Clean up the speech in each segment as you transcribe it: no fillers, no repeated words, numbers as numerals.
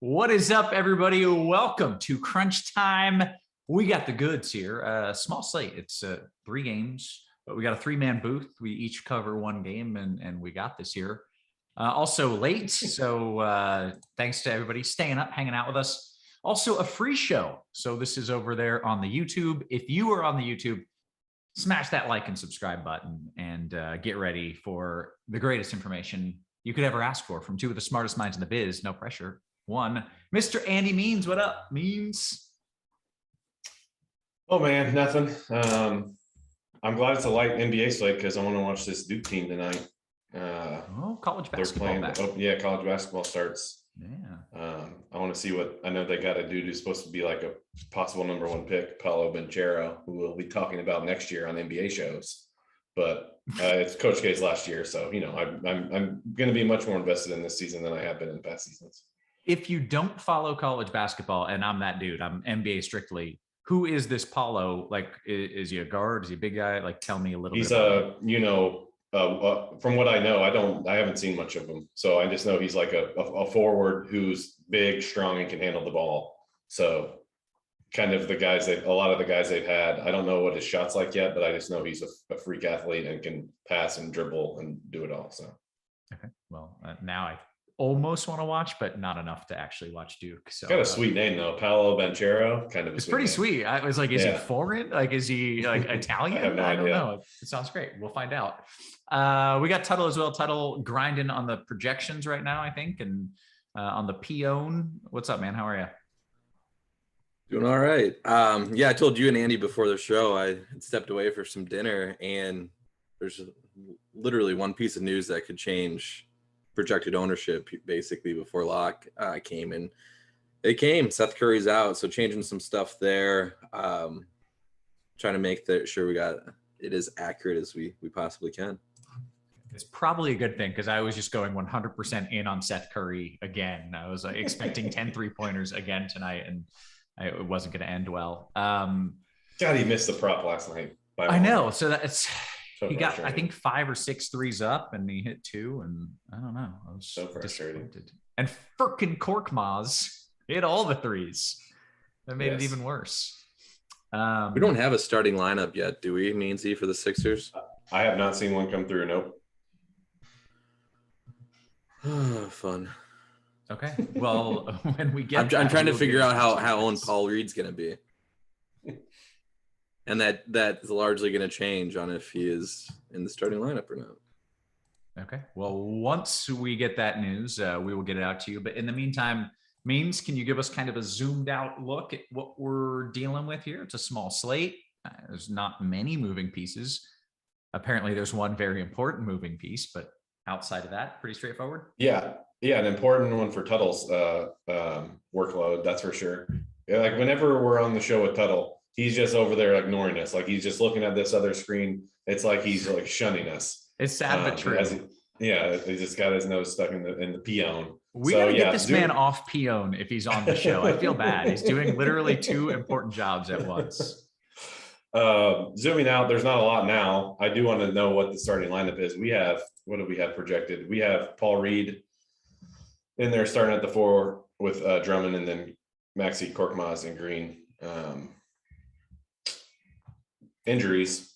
What is up, everybody? Welcome to Crunch Time. We got the goods here. Small slate. It's 3 games, but we got a 3-man booth. We each cover 1 game, and we got this here. Also late, so thanks to everybody staying up, hanging out with us. Also a free show. So this is over there on the YouTube. If you are on the YouTube, smash that like and subscribe button and get ready for the greatest information you could ever ask for from 2 of the smartest minds in the biz. No pressure. 1, Mr. Andy Means. What up, Means? Oh man, nothing. I'm glad it's a light NBA slate because I want to watch this Duke team tonight. College basketball. College basketball starts. Yeah. I want to see what I know they got a dude who's supposed to be like a possible number 1 pick, Paolo Banchero, who we'll be talking about next year on NBA shows. But it's Coach K's last year, so I'm going to be much more invested in this season than I have been in past seasons. If you don't follow college basketball, and I'm that dude, I'm NBA strictly. Who is this Paulo? Like, is he a guard? Is he a big guy? Like, tell me a little bit. He's from what I know, I haven't seen much of him. So I just know he's like a forward who's big, strong, and can handle the ball. So kind of a lot of the guys they've had, I don't know what his shot's like yet, but I just know he's a freak athlete and can pass and dribble and do it all. So. Okay. Well, now I almost want to watch, but not enough to actually watch Duke. So got a sweet name though, Paolo Banchero. Kind of. It's pretty sweet. I was like, is he foreign? Like, is he like Italian? I don't know. It sounds great. We'll find out. We got Tuttle as well. Tuttle grinding on the projections right now, I think, and on the Peon. What's up, man? How are you? Doing all right. I told you and Andy before the show I stepped away for some dinner, and there's literally one piece of news that could change projected ownership basically before lock came, and it came. Seth Curry's out, so changing some stuff there. Trying to make sure we got it as accurate as we possibly can. It's probably a good thing because I was just going 100% in on Seth Curry again. I was expecting 10 3-pointers again tonight, and it wasn't going to end well. God, he missed the prop last night. I know. So that's he got, I think, 5 or 6 threes up, and he hit 2, and I don't know. I was so frustrated. And frickin' Korkmaz hit all the threes. That made it even worse. We don't have a starting lineup yet, do we, Meansy, for the Sixers? I have not seen one come through. Nope. Fun. Okay. Well, when we get, I'm trying to figure out how Owen Paul Reed's going to be. And that is largely going to change on if he is in the starting lineup or not. Okay. Well, once we get that news, we will get it out to you. But in the meantime, Means, can you give us kind of a zoomed out look at what we're dealing with here? It's a small slate. There's not many moving pieces. Apparently, there's one very important moving piece, but outside of that, pretty straightforward. Yeah, an important one for Tuttle's workload, that's for sure. Yeah, like whenever we're on the show with Tuttle, he's just over there ignoring us. Like he's just looking at this other screen. It's like he's like shunning us. It's sad but true. He just got his nose stuck in the Peon. We gotta get this man off Peon if he's on the show. I feel bad. He's doing literally 2 important jobs at once. Zooming out, there's not a lot now. I do want to know what the starting lineup is. What do we have projected? We have Paul Reed in there starting at the 4 with Drummond, and then Maxey, Korkmaz, and Green. Injuries,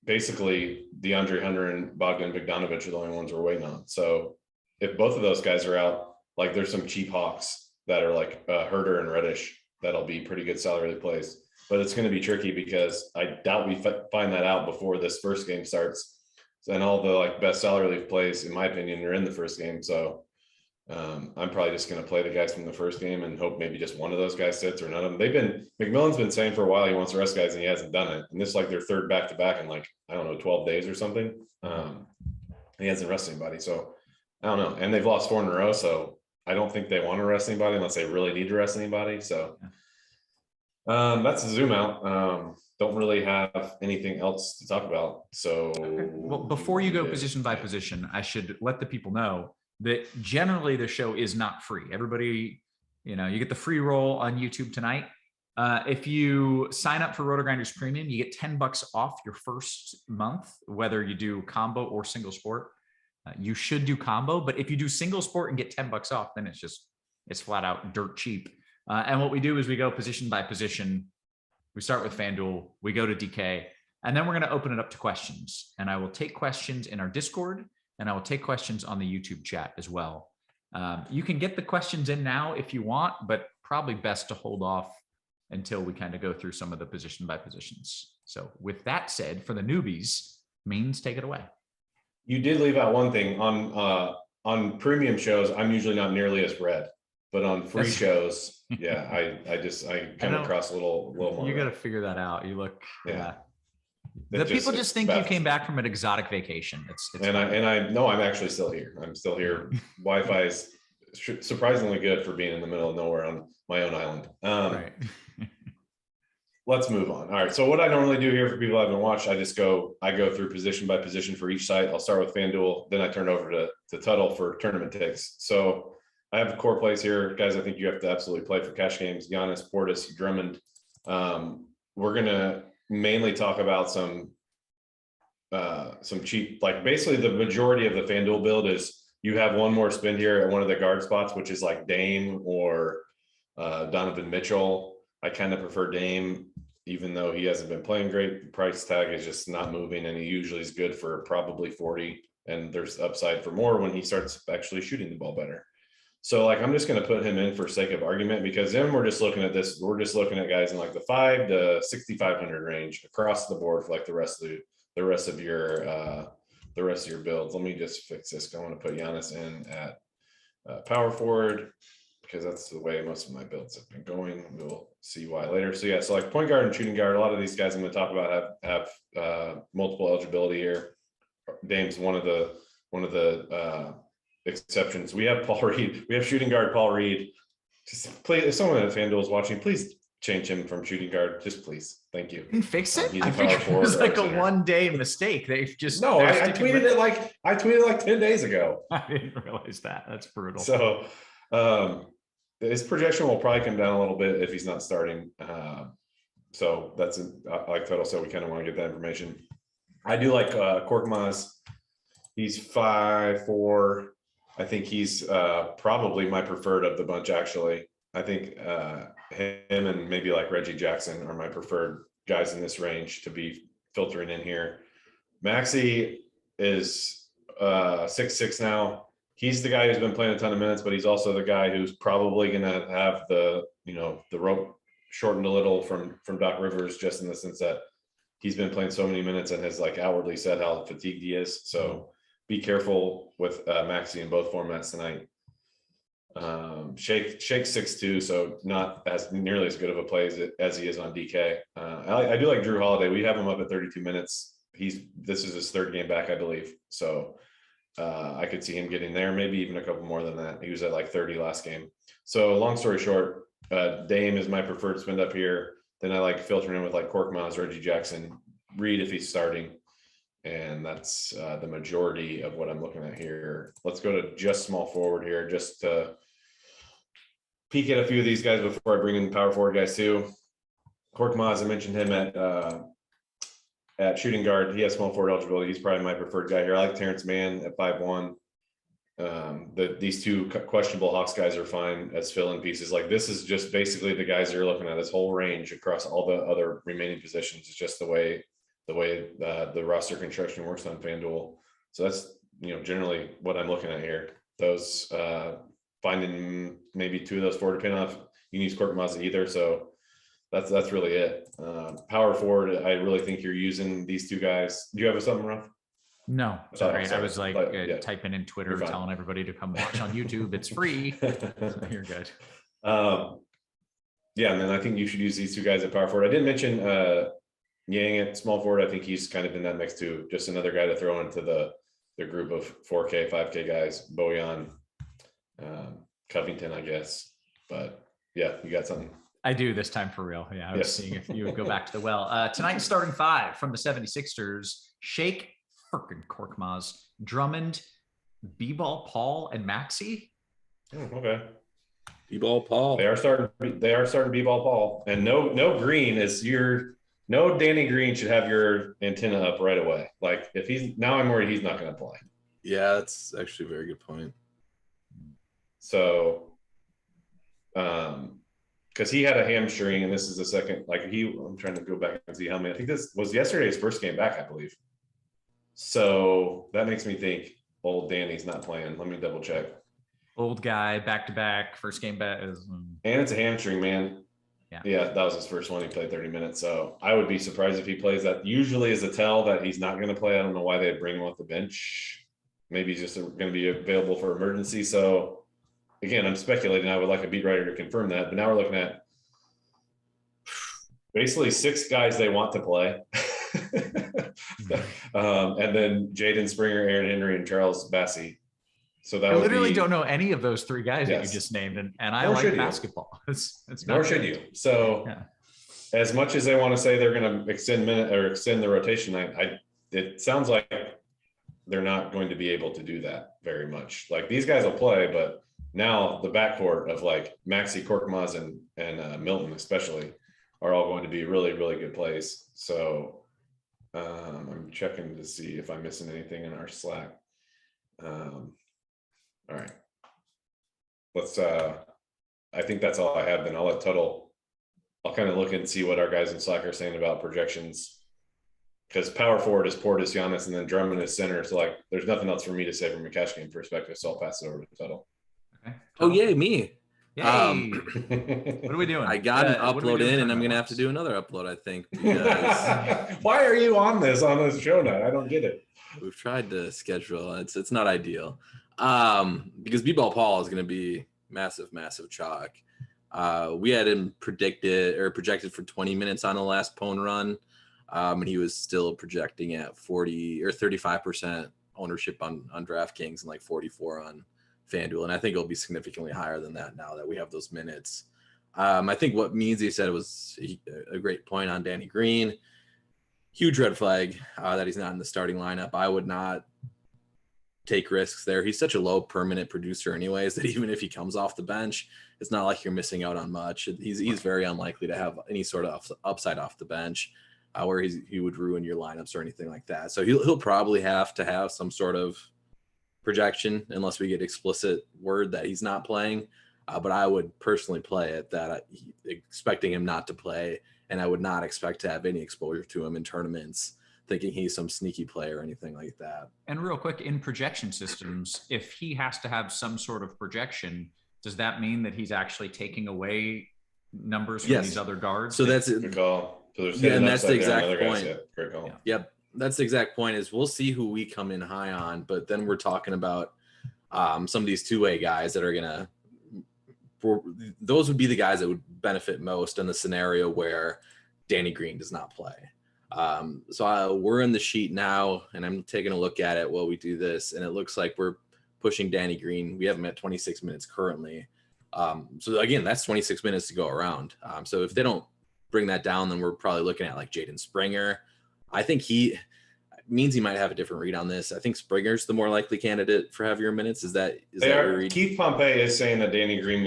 basically DeAndre Hunter and Bogdan Bogdanovic are the only ones we're waiting on. So if both of those guys are out, like there's some cheap hawks that are like Herter and Reddish that'll be pretty good salary plays. But it's going to be tricky because I doubt we find that out before this first game starts. And all the best salary leaf plays, in my opinion, are in the first game. So I'm probably just going to play the guys from the first game and hope maybe just one of those guys sits or none of them. McMillan's been saying for a while he wants to rest guys and he hasn't done it. And this is like their 3rd back-to-back in 12 days or something. He hasn't rested anybody. So I don't know. And they've lost 4 in a row. So I don't think they want to rest anybody unless they really need to rest anybody. So that's a zoom out. Don't really have anything else to talk about. So well, before you go position by position, I should let the people know that generally the show is not free. Everybody, you get the free roll on YouTube tonight. If you sign up for RotoGrinders Premium, you get $10 off your first month, whether you do combo or single sport. You should do combo, but if you do single sport and get $10 off, then it's just It's flat out dirt cheap. And what we do is we go position by position. We start with FanDuel, we go to DK, and then we're going to open it up to questions. And I will take questions in our Discord, and I will take questions on the YouTube chat as well. You can get the questions in now if you want, but probably best to hold off until we kind of go through some of the position by positions. So with that said, for the newbies, Means, take it away. You did leave out one thing on premium shows. I'm usually not nearly as red, but on free shows, yeah, I come across a little more. You got to figure that out. You look, yeah. The people just think you came back from an exotic vacation. I know I'm actually still here. I'm still here. Wi-Fi is surprisingly good for being in the middle of nowhere on my own island. Right. Let's move on. All right. So what I normally do here for people I haven't watched, I go through position by position for each site. I'll start with FanDuel, then I turn over to Tuttle for tournament takes. So I have the core plays here, guys. I think you have to absolutely play for cash games. Giannis, Portis, Drummond. We're gonna mainly talk about some cheap, like basically the majority of the FanDuel build is you have one more spin here at one of the guard spots, which is like Dame or Donovan Mitchell. I kind of prefer Dame, even though he hasn't been playing great. The price tag is just not moving, and he usually is good for probably 40. And there's upside for more when he starts actually shooting the ball better. So like, I'm just going to put him in for sake of argument, because then we're just looking at this. We're just looking at guys in like the 5 to 6,500 range across the board for like the rest of your builds. Let me just fix this. I want to put Giannis in at power forward, because that's the way most of my builds have been going. We'll see why later. So yeah, so like point guard and shooting guard, a lot of these guys I'm going to talk about have multiple eligibility here. Dame's one of the exceptions. We have Paul Reed. We have shooting guard Paul Reed. Just please, if someone at FanDuel is watching, please change him from shooting guard. Just please, thank you. You fix it. He's I think it was like a one-day mistake. They've just no. I tweeted it like 10 days ago. I didn't realize that. That's brutal. So his projection will probably come down a little bit if he's not starting. So that's like Tuttle said, we kind of want to get that information. I do like Korkmaz. He's 5'4". I think he's probably my preferred of the bunch, actually. I think him and maybe like Reggie Jackson are my preferred guys in this range to be filtering in here. Maxey is 6'6" now. He's the guy who's been playing a ton of minutes, but he's also the guy who's probably going to have the rope shortened a little from Doc Rivers, just in the sense that he's been playing so many minutes and has like outwardly said how fatigued he is. So be careful with Maxey in both formats tonight. Shake 6'2", so not as nearly as good of a play as he is on DK. I do like Drew Holiday. We have him up at 32 minutes. This is his third game back, I believe. So I could see him getting there, maybe even a couple more than that. He was at like 30 last game. So long story short, Dame is my preferred spend up here. Then I like filtering in with like Korkmaz, Reggie Jackson, Reed if he's starting. And that's the majority of what I'm looking at here. Let's go to just small forward here, just to peek at a few of these guys before I bring in the power forward guys too. Korkmaz, I mentioned him at shooting guard. He has small forward eligibility. He's probably my preferred guy here. I like Terrence Mann at 5'1". These two questionable Hawks guys are fine as fill-in pieces. Like, this is just basically the guys you're looking at. This whole range across all the other remaining positions is just the way the roster construction works on FanDuel. So that's generally what I'm looking at here. Those finding maybe two of those four, depending on if you can use Korkmaz either. So that's really it. Power forward, I really think you're using these two guys. Do you have something, Roth? No, sorry. I was like yeah. typing in Twitter, telling everybody to come watch on YouTube. It's free. So you're good. Yeah, and then I think you should use these two guys at power forward. I didn't mention Yang at small forward. I think he's kind of in that mix too. Just another guy to throw into the group of 4K, 5K guys. Bojan, Covington, I guess. But yeah, you got something. I do this time for real. Yeah, I was seeing if you would go back to the well. Tonight's starting 5 from the 76ers: Shake, freaking Korkmaz, Drummond, B-Ball Paul, and Maxey. Okay. B-Ball Paul. They are starting B-Ball Paul. And no Green is no Danny Green should have your antenna up right away. Like, if I'm worried he's not going to play. Yeah, that's actually a very good point. So Because he had a hamstring, and this is the second. I'm trying to go back and see how many. I think this was yesterday's first game back, I believe. So that makes me think old Danny's not playing. Let me double check. Old guy, back to back, first game back. And it's a hamstring, man. Yeah, that was his first one. He played 30 minutes. So I would be surprised if he plays. That usually is a tell that he's not going to play. I don't know why they bring him off the bench. Maybe he's just going to be available for emergency. So again, I'm speculating. I would like a beat writer to confirm that. But now we're looking at basically 6 guys they want to play. And then Jaden Springer, Aaron Henry, and Charles Bassey. So that I literally don't know any of those 3 guys that you just named, and I like basketball. It's nor should you. So as much as they want to say they're going to extend the rotation, it sounds like they're not going to be able to do that very much. Like, these guys will play, but now the backcourt of like Maxey, Korkmaz, and Milton especially are all going to be really, really good plays. So I'm checking to see if I'm missing anything in our Slack. All right. Let's I think that's all I have. Then I'll let Tuttle. I'll kind of look and see what our guys in Slack are saying about projections. Because power forward is Portis, Giannis, and then Drummond is center. So like, there's nothing else for me to say from a cash game perspective. So I'll pass it over to Tuttle. Okay. Oh, yay, me. Yay. What are we doing? I got an upload in, and I'm going to have to do another upload, I think. Because why are you on this show now? I don't get it. We've tried to schedule. It's not ideal. Because B-Ball Paul is going to be massive chalk. We had him projected for 20 minutes on the last Pwn run. And he was still projecting at 40 or 35% ownership on DraftKings and like 44 on FanDuel. And I think it'll be significantly higher than that now that we have those minutes. I think what Meansy said was a great point on Danny Green. Huge red flag that he's not in the starting lineup. I would not take risks there. He's such a low permanent producer anyways that even if he comes off the bench, it's not like you're missing out on much. He's very unlikely to have any sort of upside off the bench where he would ruin your lineups or anything like that. So he'll probably have to have some sort of projection unless we get explicit word that he's not playing. But I would personally play it that expecting him not to play, and I would not expect to have any exposure to him in tournaments thinking he's some sneaky player or anything like that. And real quick, in projection systems, if he has to have some sort of projection, does that mean that he's actually taking away numbers from these other guards? So that's it. Good call. So and that's the exact point. Great call. Yep. That's the exact point is we'll see who we come in high on, but then we're talking about some of these two-way guys that are going to, those would be the guys that would benefit most in the scenario where Danny Green does not play. So we're in the sheet now, and I'm taking a look at it while we do this, and it looks like we're pushing Danny Green. We have him at 26 minutes currently. So again, that's 26 minutes to go around. So if they don't bring that down, then we're probably looking at like Jaden Springer. I think he might have a different read on this. I think Springer's the more likely candidate for heavier minutes. Is that your read? Keith Pompey is saying that Danny Green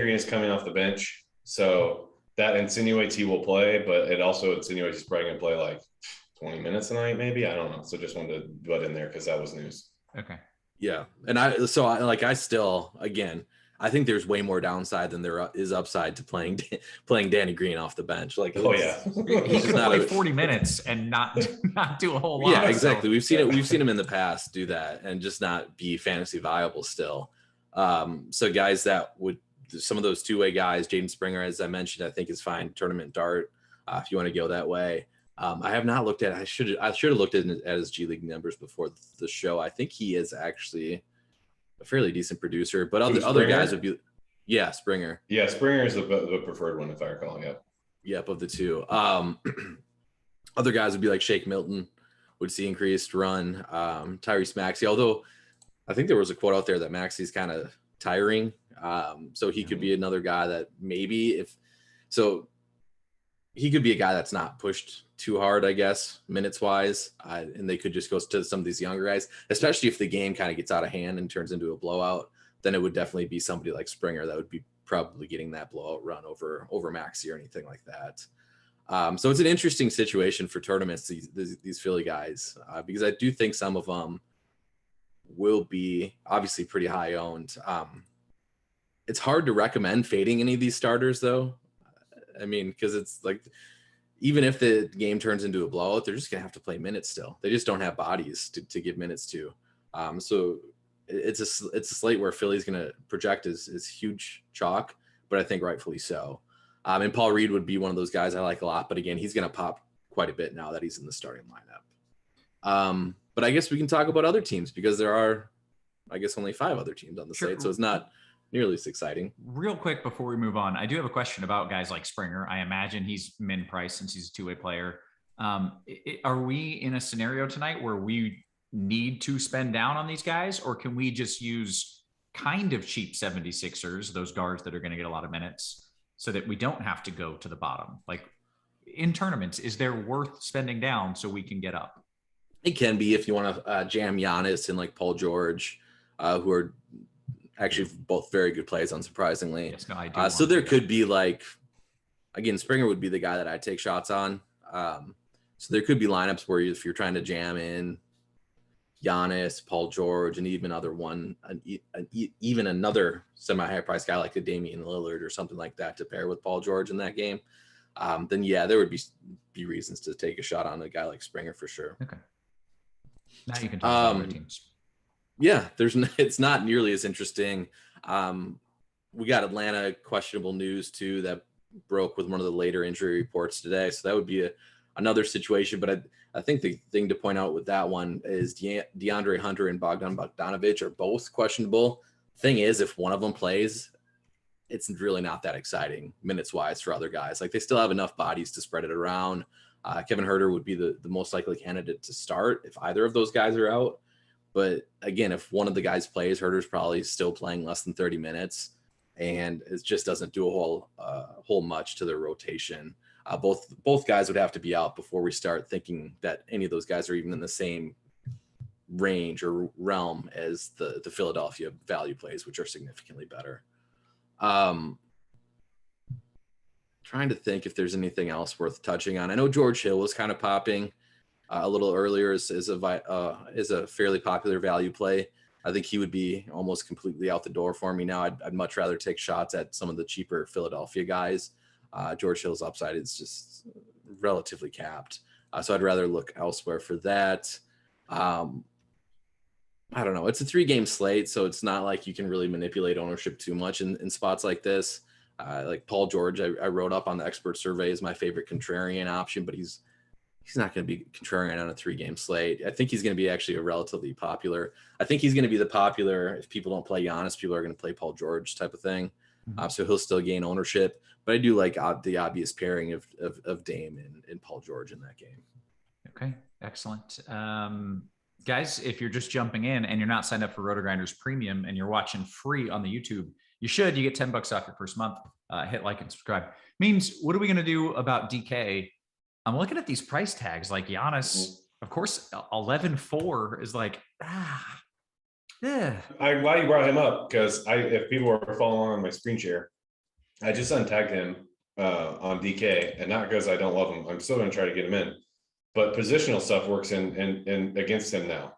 is coming off the bench. So that insinuates he will play, but it also insinuates he's probably going to play like 20 minutes tonight, maybe. I don't know. So just wanted to butt in there because that was news. Okay. Yeah. And I think there's way more downside than there is upside to playing Danny Green off the bench. Like, oh yeah, he could play 40 minutes and not do a whole lot. Yeah, exactly. We've seen it. We've seen him in the past do that and just not be fantasy viable still. So guys that would, some of those two-way guys, Jaden Springer, as I mentioned, I think is fine. Tournament dart, if you want to go that way. I have not looked at. I should have looked at his G League numbers before the show. I think he is actually a fairly decent producer, but other guys would be, Springer. Yeah, Springer is the preferred one if I recall. Yep, of the two. Other guys would be like Shake Milton, would see increased run. Tyrese Maxey, although I think there was a quote out there that Maxey's kind of tiring. So he could be another guy that maybe he could be a guy that's not pushed too hard, I guess, minutes wise. And they could just go to some of these younger guys, especially if the game kind of gets out of hand and turns into a blowout, then it would definitely be somebody like Springer that would be probably getting that blowout run over Maxey or anything like that. So it's an interesting situation for tournaments, these Philly guys, because I do think some of them will be obviously pretty high owned. it's hard to recommend fading any of these starters though. I mean, because it's like, even if the game turns into a blowout, they're just gonna have to play minutes still. They just don't have bodies to give minutes to. So it's a slate where Philly's gonna project as huge chalk, but I think rightfully so. And Paul Reed would be one of those guys I like a lot, but again, he's gonna pop quite a bit now that he's in the starting lineup. But I guess we can talk about other teams because there are, I guess, only 5 other teams on the slate, so it's not nearly as exciting. Real quick before we move on, I do have a question about guys like Springer. I imagine he's min price since he's a two-way player. Are we in a scenario tonight where we need to spend down on these guys, or can we just use kind of cheap 76ers, those guards that are going to get a lot of minutes, so that we don't have to go to the bottom? Like in tournaments, is there worth spending down so we can get up? It can be if you want to jam Giannis and like Paul George, who are actually both very good plays, unsurprisingly. Yes, no, I do so there could be like, again, Springer would be the guy that I'd take shots on. So there could be lineups where if you're trying to jam in Giannis, Paul George, and even even another semi-high price guy like a Damian Lillard or something like that to pair with Paul George in that game, then yeah, there would be reasons to take a shot on a guy like Springer for sure. Okay. Now you can talk about other teams. Yeah, it's not nearly as interesting. We got Atlanta questionable news too that broke with one of the later injury reports today. So that would be another situation. But I think the thing to point out with that one is DeAndre Hunter and Bogdan Bogdanovic are both questionable. Thing is, if one of them plays, it's really not that exciting minutes wise for other guys. Like they still have enough bodies to spread it around. Kevin Huerter would be the most likely candidate to start if either of those guys are out. But again, if one of the guys plays, Huerter's probably still playing less than 30 minutes, and it just doesn't do a whole much to their rotation. Both guys would have to be out before we start thinking that any of those guys are even in the same range or realm as the Philadelphia value plays, which are significantly better. Trying to think if there's anything else worth touching on. I know George Hill was kind of popping a little earlier as a fairly popular value play. I think he would be almost completely out the door for me now. I'd much rather take shots at some of the cheaper Philadelphia guys. George Hill's upside is just relatively capped. So I'd rather look elsewhere for that. I don't know. It's a 3-game slate, so it's not like you can really manipulate ownership too much in spots like this. Like Paul George, I wrote up on the expert survey as my favorite contrarian option, but he's not going to be contrarian on a 3-game slate. I think he's going to be actually a relatively popular. I think he's going to be the popular, if people don't play Giannis, people are going to play Paul George type of thing. Mm-hmm. So he'll still gain ownership, but I do like the obvious pairing of Dame and Paul George in that game. Okay, excellent. Guys, if you're just jumping in and you're not signed up for RotoGrinders Premium and you're watching free on the YouTube, you get $10 off your first month. Hit like and subscribe. Means, what are we going to do about DK? I'm looking at these price tags like Giannis, of course, 11.4 is like, yeah. I'm glad you brought him up because if people were following on my screen share, I just untagged him on DK, and not because I don't love him. I'm still going to try to get him in, but positional stuff works in against him now.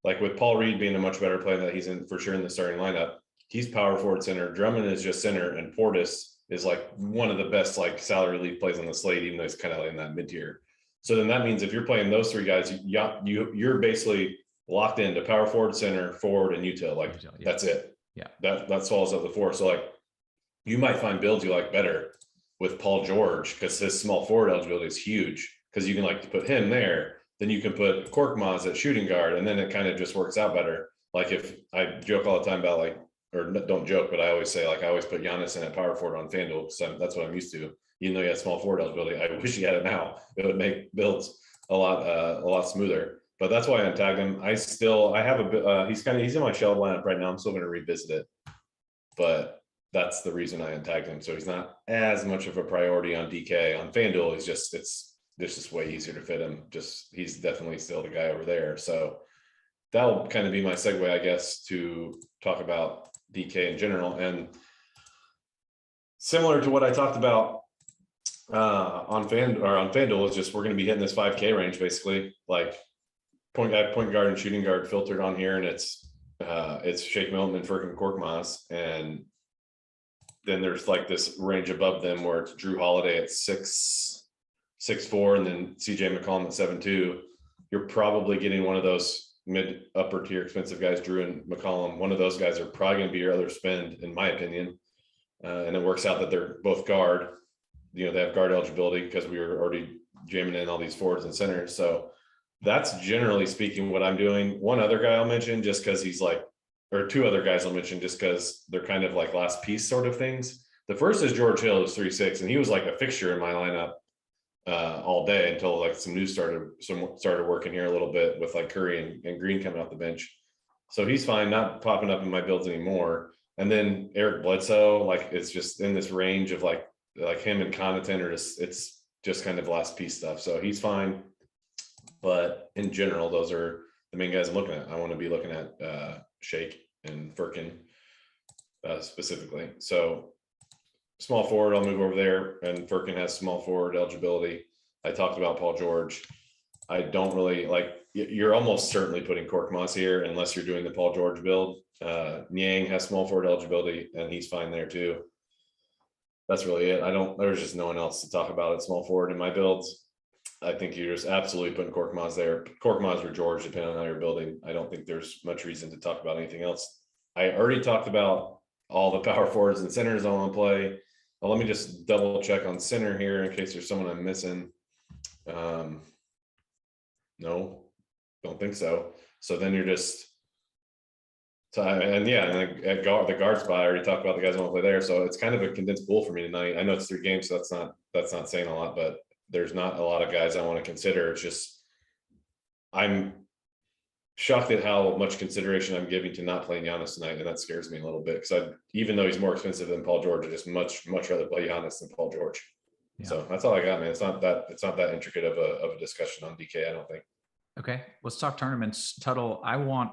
Like with Paul Reed being a much better player that he's in for sure in the starting lineup. He's power forward center. Drummond is just center, and Portis is like one of the best like salary league plays on the slate, even though he's kind of in that mid tier. So then that means if you're playing those 3 guys, you're basically locked into power forward, center, forward, and util. Like that's it. Yeah, that swallows up the 4. So like you might find builds you like better with Paul George because his small forward eligibility is huge because you can like put him there. Then you can put Korkmaz at shooting guard, and then it kind of just works out better. Like if I joke all the time about like, or don't joke, but I always say, like, I always put Giannis in at power forward on FanDuel because that's what I'm used to. Even though he had small forward eligibility, I wish he had it now. It would make builds a lot smoother. But that's why I untagged him. I have a bit. He's in my shell lineup right now. I'm still going to revisit it, but that's the reason I untagged him. So he's not as much of a priority on DK. On FanDuel, it's just way easier to fit him. He's definitely still the guy over there. So that'll kind of be my segue, I guess, to talk about DK in general. And similar to what I talked about on FanDuel is just we're going to be hitting this 5K range basically. Like point guard and shooting guard filtered on here, and it's Shake Milton and Furkan Korkmaz, and then there's like this range above them where it's Drew Holiday at 6'4", and then CJ McCollum at 7'2". You're probably getting one of those mid upper tier expensive guys, Drew and McCollum. One of those guys are probably going to be your other spend, in my opinion. And it works out that they're both guard. They have guard eligibility because we were already jamming in all these forwards and centers. So that's generally speaking what I'm doing. One other guy I'll mention just because he's like, or two other guys I'll mention just because they're kind of like last piece sort of things. The first is George Hill, who's 3'6", and he was like a fixture in my lineup all day until like some news started working here a little bit with like Curry and Green coming off the bench. So he's fine, not popping up in my builds anymore. And then Eric Bledsoe, like it's just in this range of like him and Connaughton are it's just kind of last piece stuff. So he's fine. But in general, those are the main guys I'm looking at. I want to be looking at Shake and Firkin specifically. So small forward, I'll move over there, and Firkin has small forward eligibility. I talked about Paul George. I don't really like. You're almost certainly putting Korkmaz here unless you're doing the Paul George build. Niang has small forward eligibility, and he's fine there too. That's really it. There's just no one else to talk about at small forward in my builds. I think you're just absolutely putting Korkmaz there. Korkmaz or George, depending on how you're building. I don't think there's much reason to talk about anything else. I already talked about all the power forwards and centers I want to play. Well, let me just double check on center here in case there's someone I'm missing. No, don't think so. So then you're just, the guard spot, I already talked about the guys I want to play there. So it's kind of a condensed pool for me tonight. I know it's 3 games, so that's not saying a lot, but there's not a lot of guys I want to consider. It's just, I'm shocked at how much consideration I'm giving to not playing Giannis tonight, and that scares me a little bit because even though he's more expensive than Paul George, I just much rather play Giannis than Paul George. Yeah. So that's all I got, man. It's not that intricate of a discussion on DK, I don't think. Okay, let's talk tournaments. Tuttle, I want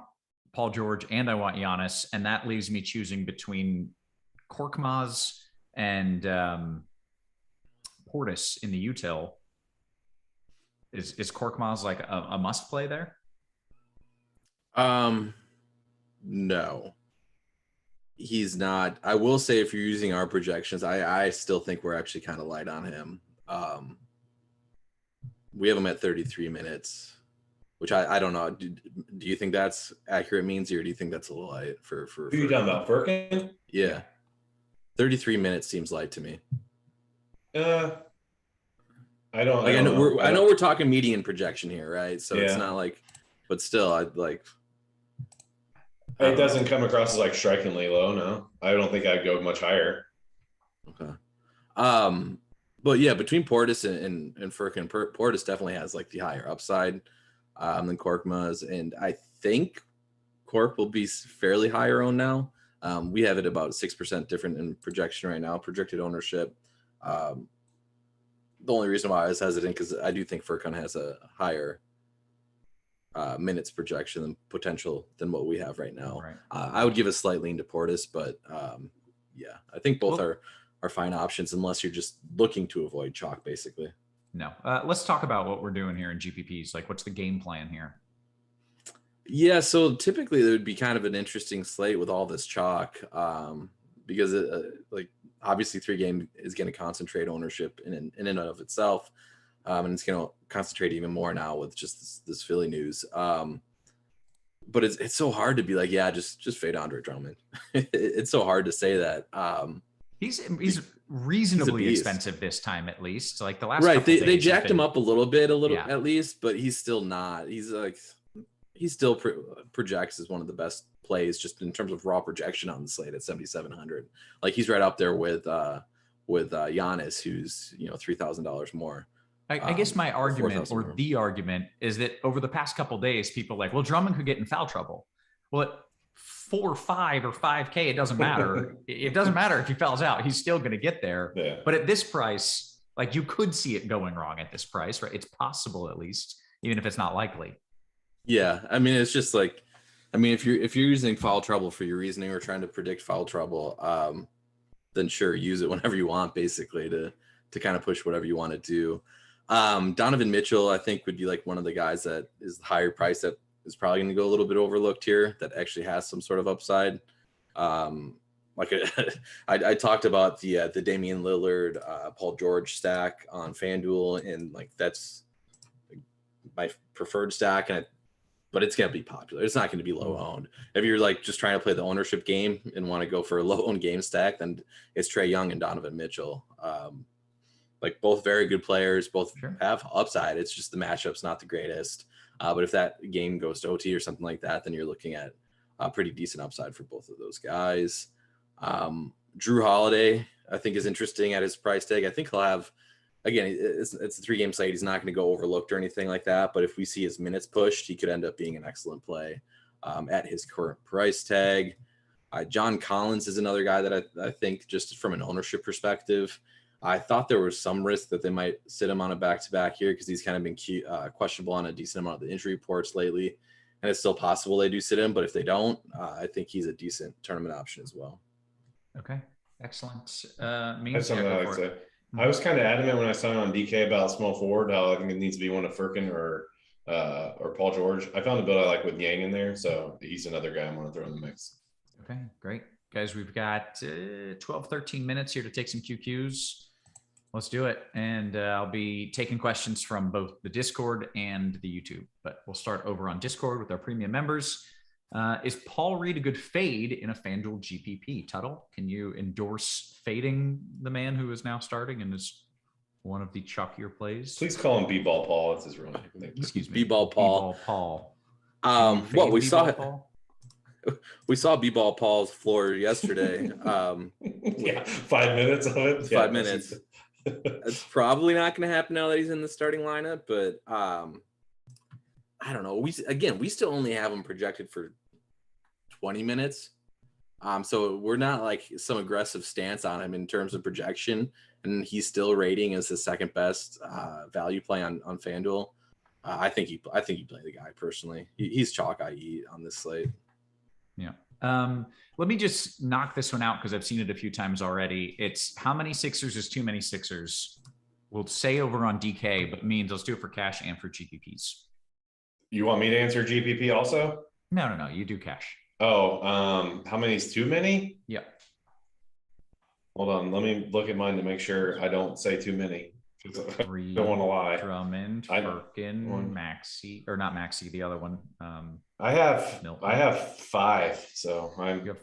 Paul George and I want Giannis, and that leaves me choosing between Korkmaz and Portis in the util. Is Korkmaz like a must play there? No, he's not. I will say if you're using our projections, I still think we're actually kind of light on him. We have him at 33 minutes, which I don't know. Do you think that's accurate means, or do you think that's a little light for Who are you talking about, Firkin? Yeah. 33 minutes seems light to me. I don't know. I know we're talking median projection here, right? So it's not like, but still, I'd like. It doesn't come across as like strikingly low. No, I don't think I'd go much higher. Okay. But yeah, between Portis and Firkin, Portis definitely has like the higher upside than Korkmaz, and I think Cork will be fairly higher owned now. We have it about 6% different in projection right now, projected ownership. The only reason why I was hesitant because I do think Firkin has a higher minutes projection and potential than what we have right now. Right. I would give a slight lean to Portis, but I think both are fine options unless you're just looking to avoid chalk, basically. No. Let's talk about what we're doing here in GPPs. Like, what's the game plan here? Yeah, so typically there would be kind of an interesting slate with all this chalk because obviously 3 game is going to concentrate ownership in and of itself. And it's going to concentrate even more now with just this Philly news. But it's so hard to be like, yeah, just fade Andre Drummond. It's so hard to say that. He's reasonably expensive this time, at least. Like the last right, they jacked him up a little at least, but he's still not. He's like he still projects as one of the best plays just in terms of raw projection on the slate at 7,700. Like he's right up there with Giannis, who's $3,000 more. I guess my argument or the argument is that over the past couple of days, people are like, well, Drummond could get in foul trouble. Well, at 4, 5, or 5K, it doesn't matter. It doesn't matter if he fouls out. He's still going to get there. Yeah. But at this price, like you could see it going wrong at this price, right? It's possible at least, even if it's not likely. Yeah. I mean, it's just like, if you're using foul trouble for your reasoning or trying to predict foul trouble, then sure, use it whenever you want, basically to kind of push whatever you want to do. Donovan Mitchell, I think, would be like one of the guys that is higher price that is probably going to go a little bit overlooked here that actually has some sort of upside. I talked about the Damian Lillard, Paul George stack on FanDuel, and like that's my preferred stack, but it's gonna be popular. It's not gonna be low owned. If you're like just trying to play the ownership game and want to go for a low owned game stack, then it's Trae Young and Donovan Mitchell. Like both very good players, both have upside. It's just the matchup's not the greatest. But if that game goes to OT or something like that, then you're looking at a pretty decent upside for both of those guys. Drew Holiday, I think, is interesting at his price tag. I think he'll have, again, it's a 3-game slate. He's not going to go overlooked or anything like that. But if we see his minutes pushed, he could end up being an excellent play at his current price tag. John Collins is another guy that I think, just from an ownership perspective, I thought there was some risk that they might sit him on a back-to-back here because he's kind of been questionable on a decent amount of the injury reports lately. And it's still possible they do sit him, but if they don't, I think he's a decent tournament option as well. Okay, excellent. That's something I would say. I was kind of adamant when I signed on DK about small forward, how I think it needs to be one of Furkan or Paul George. I found a build I like with Yang in there, so he's another guy I want to throw in the mix. Okay, great. Guys, we've got 12, 13 minutes here to take some QQs. Let's do it. And I'll be taking questions from both the Discord and the YouTube, but we'll start over on Discord with our premium members. Is Paul Reed a good fade in a FanDuel GPP? Tuttle, can you endorse fading the man who is now starting and is one of the chalkier plays? Please call him B-Ball Paul. That's his real name. Excuse me. B-Ball Paul. B-Ball Paul. Well, we saw Paul? We saw B-Ball Paul's floor yesterday. Yeah, 5 minutes of it. 5 minutes. It's probably not going to happen now that he's in the starting lineup, but I don't know. We still only have him projected for 20 minutes. So we're not like some aggressive stance on him in terms of projection, and he's still rating as the second best value play on FanDuel. I think you play the guy personally. He's chalk IE on this slate. Yeah. Let me just knock this one out because I've seen it a few times already. It's how many Sixers is too many Sixers. We'll say over on DK, but means let's do it for cash and for GPPs. You want me to answer GPP also? No. You do cash. Oh, how many is too many? Yeah. Hold on. Let me look at mine to make sure I don't say too many. I don't want to lie. Drummond, Furkan, Maxey, or not Maxey, the other one. I have 5, so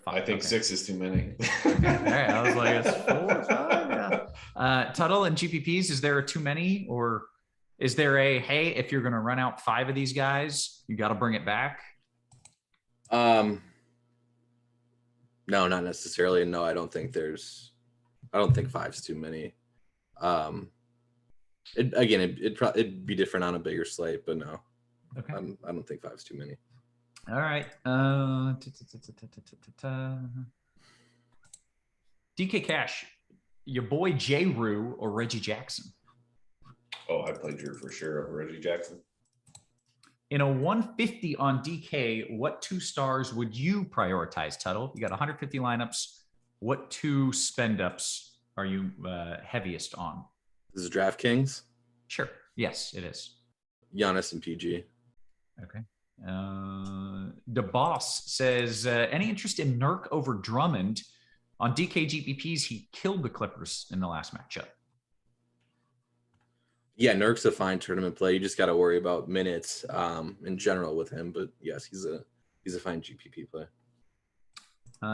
I think 6 is too many. All right, I was like, it's 4 or 5. Yeah. Tuttle and GPPs, is there a too many, or is there a hey, if you're going to run out 5 of these guys, you got to bring it back? No, not necessarily. No, I don't think 5's too many. It'd be different on a bigger slate, but no. Okay. I don't think 5's too many. All right. DK Cash, your boy J. Rue or Reggie Jackson? Oh, I played Drew for sure over Reggie Jackson. In a 150 on DK, what 2 stars would you prioritize, Tuttle? You got 150 lineups. What 2 spend ups are you heaviest on? This is DraftKings? Sure. Yes, it is. Giannis and PG. Okay. The boss says, any interest in Nurk over Drummond? On DK GPPs, he killed the Clippers in the last matchup. Yeah, Nurk's a fine tournament play. You just got to worry about minutes in general with him. But yes, he's a fine GPP play.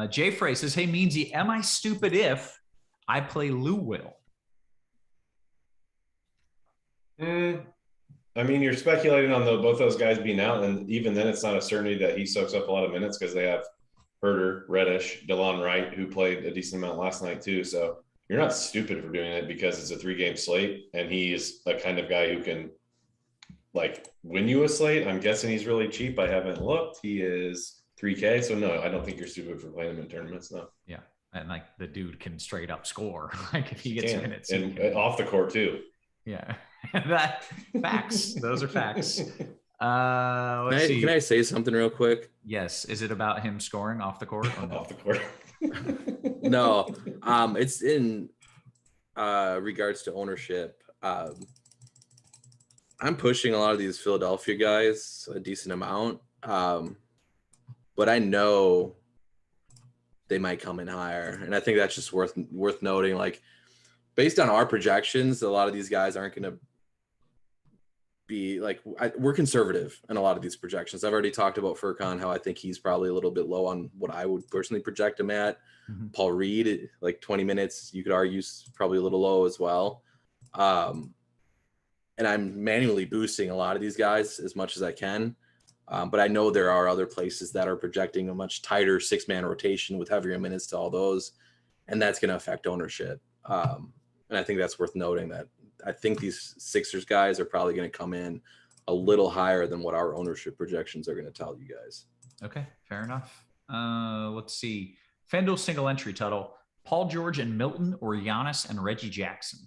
Jay Frey says, hey, Meansy, am I stupid if I play Lou Will? I mean, you're speculating on both those guys being out, and even then, it's not a certainty that he soaks up a lot of minutes because they have Herter, Reddish, DeLon Wright, who played a decent amount last night too. So you're not stupid for doing it because it's a 3-game slate, and he's a kind of guy who can like win you a slate. I'm guessing he's really cheap. I haven't looked. He is 3K, so no, I don't think you're stupid for playing him in tournaments. No. Yeah, and like the dude can straight up score. Like if he gets minutes, and off the court too. Yeah. That facts. Those are facts. Can I say something real quick? Yes. Is it about him scoring off the court or no? Off the court? No. It's in regards to ownership. I'm pushing a lot of these Philadelphia guys a decent amount. But I know they might come in higher. And I think that's just worth noting. Like, based on our projections, a lot of these guys aren't going to be like, we're conservative in a lot of these projections. I've already talked about Furkan, how I think he's probably a little bit low on what I would personally project him at. Paul Reed, like 20 minutes, you could argue is probably a little low as well. And I'm manually boosting a lot of these guys as much as I can. But I know there are other places that are projecting a much tighter 6-man rotation with heavier minutes to all those. And that's going to affect ownership. And I think that's worth noting, that I think these Sixers guys are probably going to come in a little higher than what our ownership projections are going to tell you guys. Okay, fair enough. Let's see. FanDuel single entry Tuttle. Paul George and Milton, or Giannis and Reggie Jackson?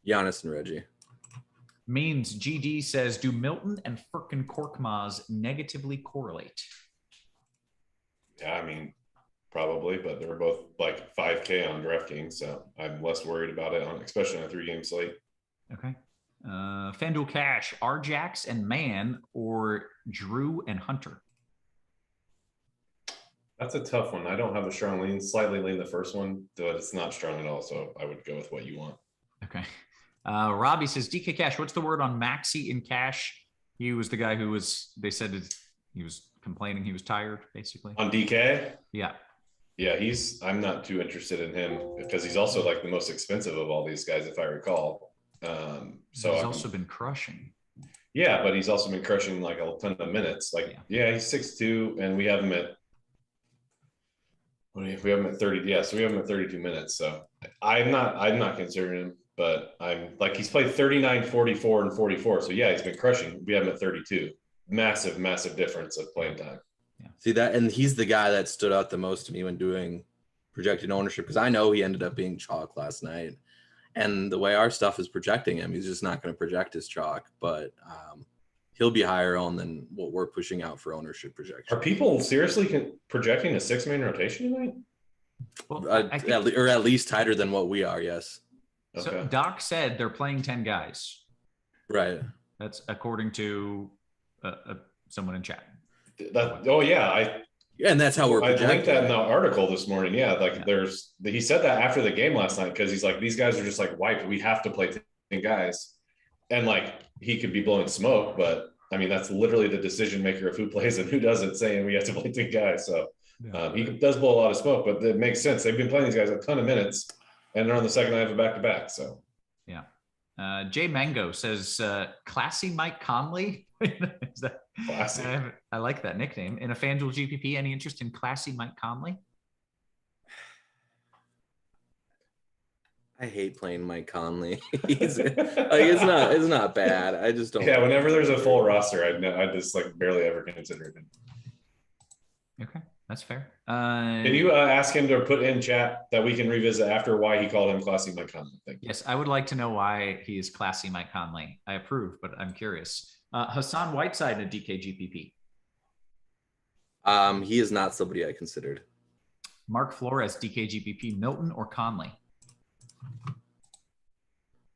Giannis and Reggie. Means GD says, do Milton and Furkan Korkmaz negatively correlate? Yeah, I mean, probably, but they're both like 5K on DraftKings, so I'm less worried about it, especially on a 3-game slate. Okay. FanDuel Cash, Rjax and Man, or Drew and Hunter? That's a tough one. I don't have a strong lean. Slightly lean the first one, but it's not strong at all, so I would go with what you want. Okay. Robbie says, DK Cash, what's the word on Maxey in Cash? He was the guy who they said he was complaining he was tired, basically. On DK? Yeah. Yeah, I'm not too interested in him because he's also like the most expensive of all these guys, if I recall. So he's also been crushing. Yeah, but he's also been crushing like a ton of minutes. Like, yeah he's 6'2", and we have him at 30. Yeah, so we have him at 32 minutes. So I'm not considering him, but I'm like, he's played 39, 44, and 44. So yeah, he's been crushing. We have him at 32. Massive difference of playing time. Yeah. See that, and he's the guy that stood out the most to me when doing projected ownership, because I know he ended up being chalk last night, and the way our stuff is projecting him, he's just not going to project as chalk, but he'll be higher owned than what we're pushing out for ownership projection. Are people seriously projecting a 6-man rotation tonight? Well, or at least tighter than what we are, yes. So Okay. Doc said they're playing 10 guys. Right. That's according to someone in chat. And that's how we're projecting. I linked that in the article this morning. Yeah, like he said that after the game last night, because he's like, these guys are just like wiped. We have to play 10 guys. And like, he could be blowing smoke, but I mean, that's literally the decision maker of who plays and who doesn't, saying we have to play 10 guys. So he does blow a lot of smoke, but it makes sense. They've been playing these guys a ton of minutes, and they're on the second night of a back-to-back. So yeah. Jay Mango says, classy Mike Conley. Is that classy? I like that nickname. In a FanDuel GPP, any interest in classy Mike Conley? I hate playing Mike Conley. It's not bad. I just don't. Yeah, whenever there's a full roster, I just like barely ever consider it. Okay, that's fair. Can you ask him to put in chat that we can revisit after why he called him classy Mike Conley? Yes, I would like to know why he is classy Mike Conley. I approve, but I'm curious. Hassan Whiteside in a DK GPP. He is not somebody I considered. Mark Flores, DK GPP, Milton or Conley?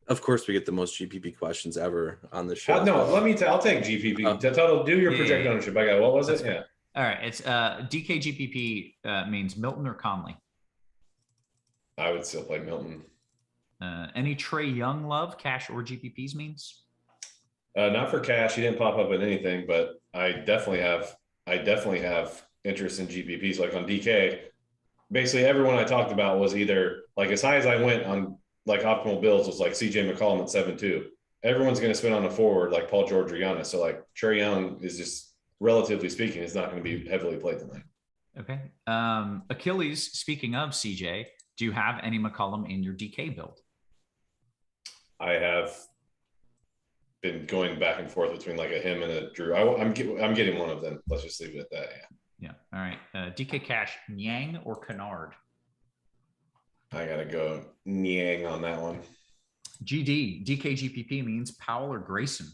Of course, we get the most GPP questions ever on the show. No, I'll take GPP. Total, do your projected ownership. I got, what was it? Yeah. All right. It's DK GPP means Milton or Conley. I would still play Milton. Any Trey Young love, cash or GPPs means? Not for cash. He didn't pop up in anything, but I definitely have interest in GPPs. Like on DK, basically everyone I talked about was either like, as high as I went on like optimal builds was like CJ McCollum at 7-2. Everyone's going to spin on a forward like Paul George or Giannis. So like Trey Young is just, relatively speaking, is not going to be heavily played tonight. Okay. Achilles, speaking of CJ, do you have any McCollum in your DK build? I have been going back and forth between like a him and a Drew. I'm getting one of them. Let's just leave it at that. Yeah. All right. DK Cash, Nyang or Kennard? I got to go Niang on that one. DK GPP means Powell or Grayson?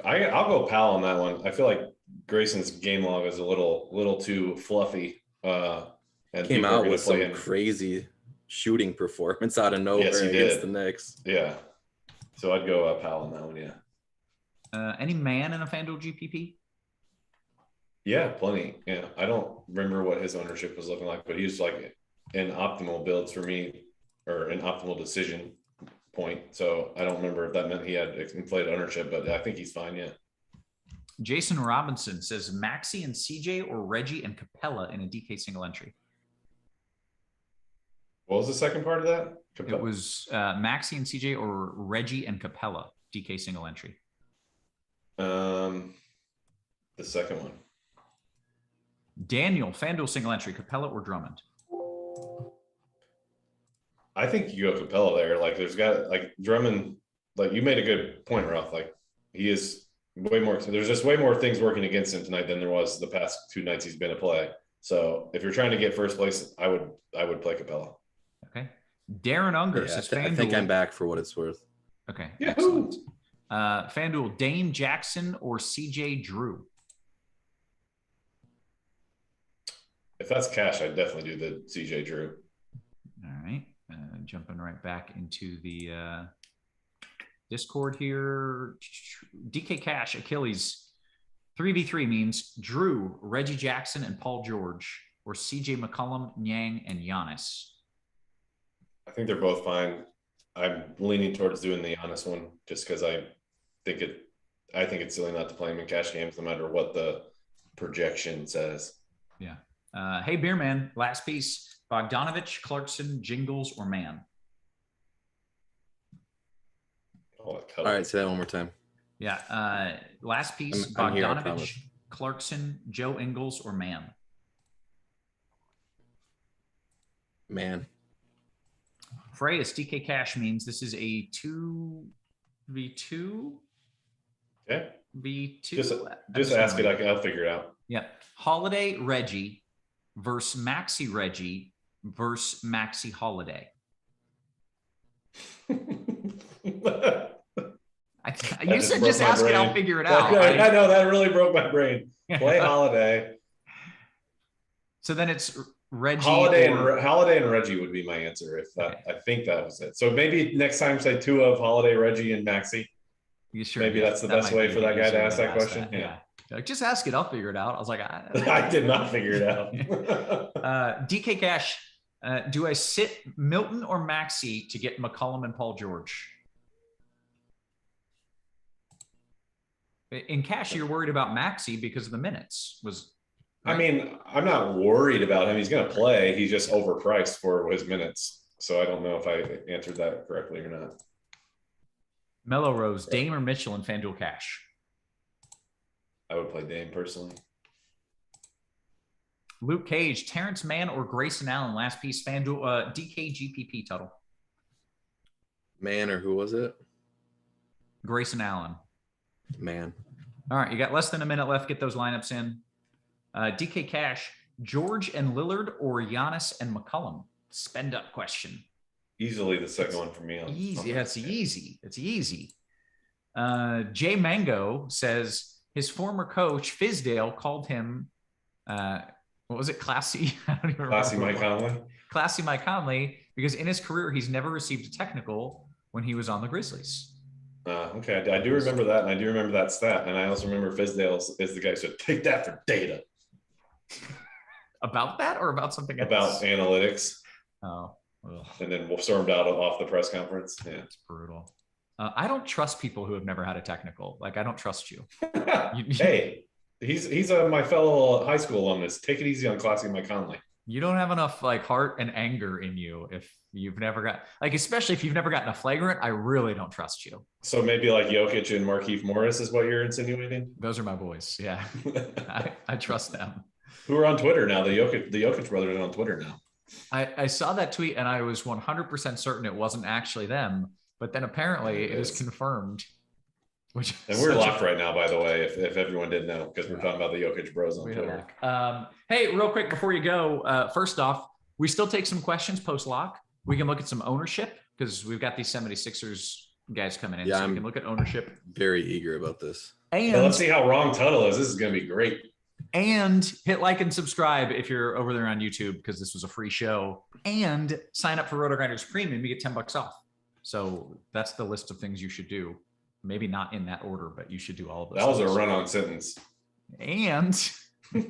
I'll go Powell on that one. I feel like Grayson's game log is a little too fluffy. And came out with some crazy shooting performance out of nowhere against the Knicks. Yeah. So I'd go Powell on that one, yeah. Any man in a FanDuel GPP? Yeah, plenty. Yeah, I don't remember what his ownership was looking like, but he was like an optimal builds for me, or an optimal decision point. So I don't remember if that meant he had inflated ownership, but I think he's fine. Yeah. Jason Robinson says Maxi and CJ or Reggie and Capella in a DK single entry. What was the second part of that? It was Maxi and CJ or Reggie and Capella, DK single entry. The second one. Daniel, FanDuel single entry, Capella or Drummond? I think you go Capella there. Like there's got like Drummond, like you made a good point, Ralph. Like he is way more, there's just way more things working against him tonight than there was the past 2 nights he's been a play. So if you're trying to get first place, I would play Capella. Okay. Darren Unger says FanDuel. I think I'm back for what it's worth. Okay. Yahoo! Excellent. FanDuel, Dame Jackson or CJ Drew? If that's cash, I'd definitely do the CJ Drew. All right. Jumping right back into the Discord here. DK Cash, Achilles. 3v3 means Drew, Reggie Jackson, and Paul George, or CJ McCollum, Nyang, and Giannis. I think they're both fine. I'm leaning towards doing the Giannis one just because I think it's silly not to play him in cash games no matter what the projection says. Yeah. Hey, Beerman, last piece. Bogdanovich, Clarkson, Jingles, or Mann? All right, say that one more time. Yeah. Last piece. I'm here, I Bogdanovich, promise. Clarkson, Joe Ingles, or Mann? Man. Freya's DK Cash means this is a 2v2. Okay. V2. Just ask it. I'll figure it out. Yep. Holiday Reggie versus Maxi Reggie versus Maxi Holiday. You said just ask it, I'll figure it out. I know that really broke my brain. Play Holiday. So then it's Reggie. Holiday and Reggie would be my answer if that. Okay. I think that was it. So maybe next time say 2 of Holiday, Reggie, and Maxi. You sure? Maybe that's the best way for that guy to ask that question. Yeah. Like, just ask it. I'll figure it out. I was like, I did not figure it out. DK Cash, do I sit Milton or Maxi to get McCollum and Paul George? In cash, you're worried about Maxi because of the minutes. Right? I mean, I'm not worried about him. He's going to play. He's just overpriced for his minutes. So I don't know if I answered that correctly or not. Mellow Rose, Dame or Mitchell in FanDuel Cash? I would play Dame personally. Luke Cage, Terrence Mann or Grayson Allen? Last piece, FanDuel, DK GPP total. Man, or who was it? Grayson Allen. Man. All right, you got less than a minute left. Get those lineups in. DK Cash, George and Lillard or Giannis and McCollum? Spend up question. Easily the second one for me. Easy. That's easy. It's easy. Jay Mango says his former coach, Fizdale, called him, what was it, Classy? I don't even Classy remember. Mike Conley? Classy Mike Conley, because in his career, he's never received a technical when he was on the Grizzlies. Okay, I do remember that, and I do remember that stat, and I also remember Fizdale is the guy who said, take that for data. About that or about something else? About analytics. Oh. Ugh. And then stormed out off the press conference. Yeah, it's brutal. I don't trust people who have never had a technical. Like, I don't trust you. Hey, he's my fellow high school alumnus. Take it easy on Classy Mike Conley. You don't have enough like heart and anger in you if you've never got, like, especially if you've never gotten a flagrant. I really don't trust you. So maybe like Jokic and Markieff Morris is what you're insinuating? Those are my boys. Yeah, I trust them. Who are on Twitter now? The Jokic brothers are on Twitter now. I saw that tweet and I was 100% certain it wasn't actually them, but then apparently it is confirmed. And we're locked right now, by the way, if everyone didn't know, because we're talking about the Jokic bros on Twitter. Hey, real quick before you go, first off, we still take some questions post-lock. We can look at some ownership because we've got these 76ers guys coming in. Yeah, so we can look at ownership. Very eager about this. And let's see how wrong Tuttle is. This is going to be great. And hit like and subscribe if you're over there on YouTube, because this was a free show. And sign up for RotoGrinders Premium. You get $10 off. So that's the list of things you should do. Maybe not in that order, but you should do all of those. That was a run-on sentence. And All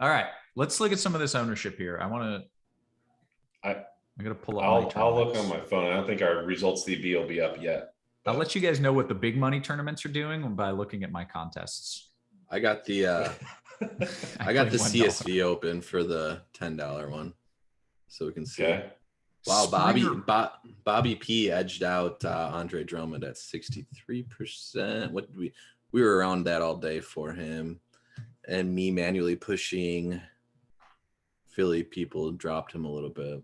right, let's look at some of this ownership here. I'm gonna pull up. I'll look on my phone. I don't think our results DB will be up yet. I'll let you guys know what the big money tournaments are doing by looking at my contests. I got the I got the CSV open for the $10 one, so we can see. Okay. Wow, Bobby P edged out Andre Drummond at 63%. What did we were around that all day for him, and me manually pushing Philly people dropped him a little bit.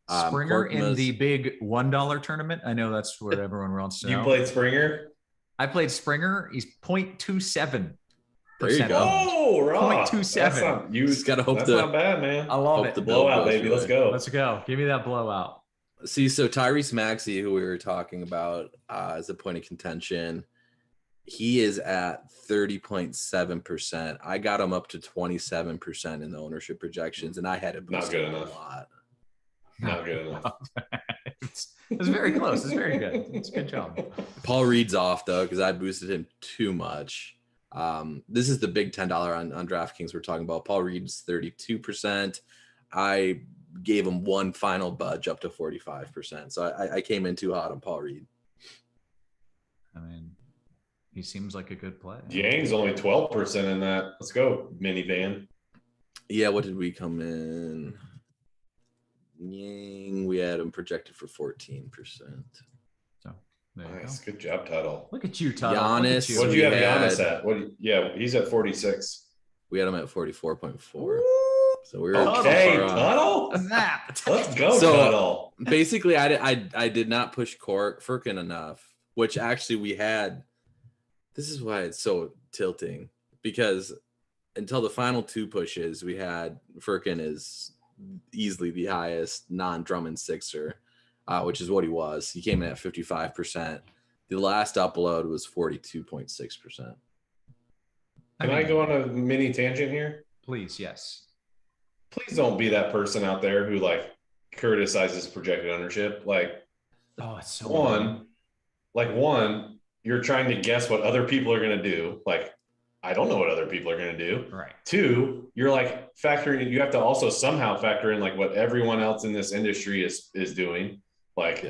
Springer in the big $1 tournament. I know that's what everyone wants to know. You played Springer? I played Springer. He's 0.27. There you go. Oh, right. 0.27. You just gotta hope that's not bad, man. I love it. The blowout, baby. Let's go. Let's go. Give me that blowout. See, so Tyrese Maxey, who we were talking about as a point of contention, he is at 30.7%. I got him up to 27% in the ownership projections, and I had to boost him a lot. Not good enough. It's very close. It's very good. It's a good job. Paul Reed's off though because I boosted him too much. This is the big $10 on DraftKings we're talking about. Paul Reed's 32%. I gave him one final budge up to 45%. So I came in too hot on Paul Reed. I mean, he seems like a good play. Yang's only 12% in that. Let's go, minivan. Yeah, what did we come in? Yang, we had him projected for 14%. So nice, good job, Tuttle. Look at you, Tuttle. Giannis. What do you have Giannis at? Yeah, he's at 46. We had him at 44.4. So we were okay, Tuttle. Let's go, Tuttle. Basically, I did not push Furkan enough, which actually we had. This is why it's so tilting, because until the final two pushes, we had Furkan is easily the highest non-Drummond sixer, which is what he was. He came in at 55%. The last upload was 42.6%. Can I go on a mini tangent here? Please, yes. Please don't be that person out there who like criticizes projected ownership. Like, it's so one, you're trying to guess what other people are going to do. Like, I don't know what other people are going to do. Right. Two, you're like factoring. You have to also somehow factor in like what everyone else in this industry is doing. Like,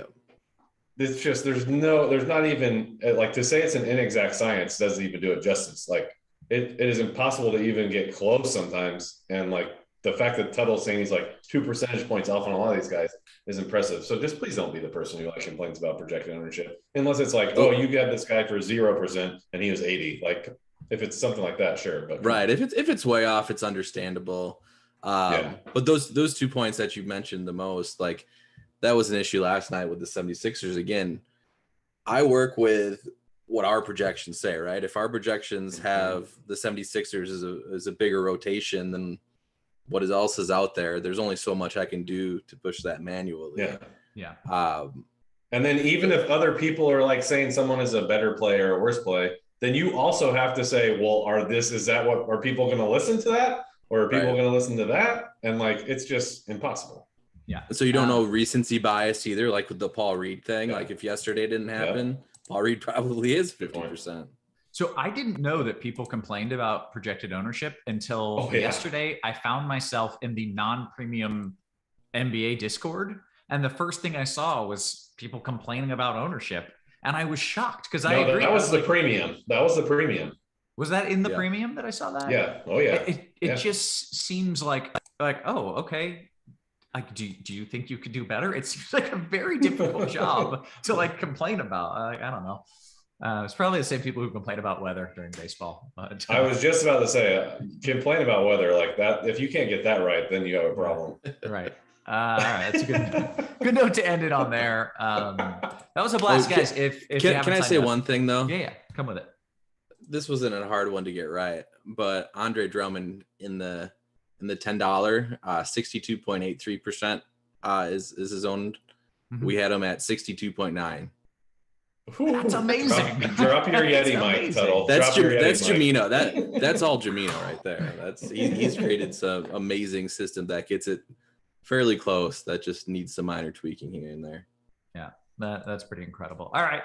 it's just there's not even like to say it's an inexact science doesn't even do it justice. Like, it is impossible to even get close sometimes. And like the fact that Tuttle's saying he's like 2 percentage points off on a lot of these guys is impressive. So just please don't be the person who like complains about projected ownership, unless it's like, oh, you got this guy for 0% and he was 80. Like, if it's something like that, sure. But right, if it's way off, it's understandable. But those 2 points that you mentioned the most, like that was an issue last night with the 76ers. Again, I work with what our projections say, right? If our projections have the 76ers as a bigger rotation than what else is out there, there's only so much I can do to push that manually. Yeah. And then even if other people are like saying someone is a better play or a worse play, then you also have to say, well, are people going to listen to that? Or are people going to listen to that? And like, it's just impossible. Yeah. So you don't know recency bias either, like with the Paul Reed thing. Like if yesterday didn't happen, Paul Reed probably is 50%. So I didn't know that people complained about projected ownership until yesterday. I found myself in the non-premium NBA Discord. And the first thing I saw was people complaining about ownership. And I was shocked because I agree. That was the premium. That was the premium. Was that in the premium that I saw that? Yeah. Oh yeah. It just seems like, oh, okay. Like, do you think you could do better? It seems like a very difficult job to like complain about. I don't know. It's probably the same people who complain about weather during baseball. I was just about to say, complain about weather like that. If you can't get that right, then you have a problem. Right. All right, that's a good note to end it on there. That was a blast, guys. Can I say one thing though? Yeah, come with it. This wasn't a hard one to get right, but Andre Drummond in the $10, 62.83% is his own. Mm-hmm. We had him at 62.9. That's amazing. Drop your Yeti, Mike Tuttle. That's Jamino. That's all Jamino right there. He's created some amazing system that gets it fairly close. That just needs some minor tweaking here and there. Yeah, that's pretty incredible. All right,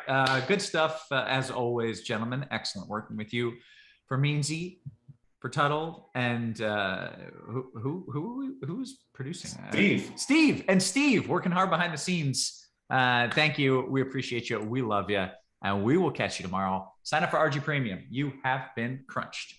good stuff as always, gentlemen. Excellent working with you. for Meansy, for Tuttle, and who's producing? Steve working hard behind the scenes. Thank you. We appreciate you. We love you. And we will catch you tomorrow. Sign up for RG Premium. You have been crunched.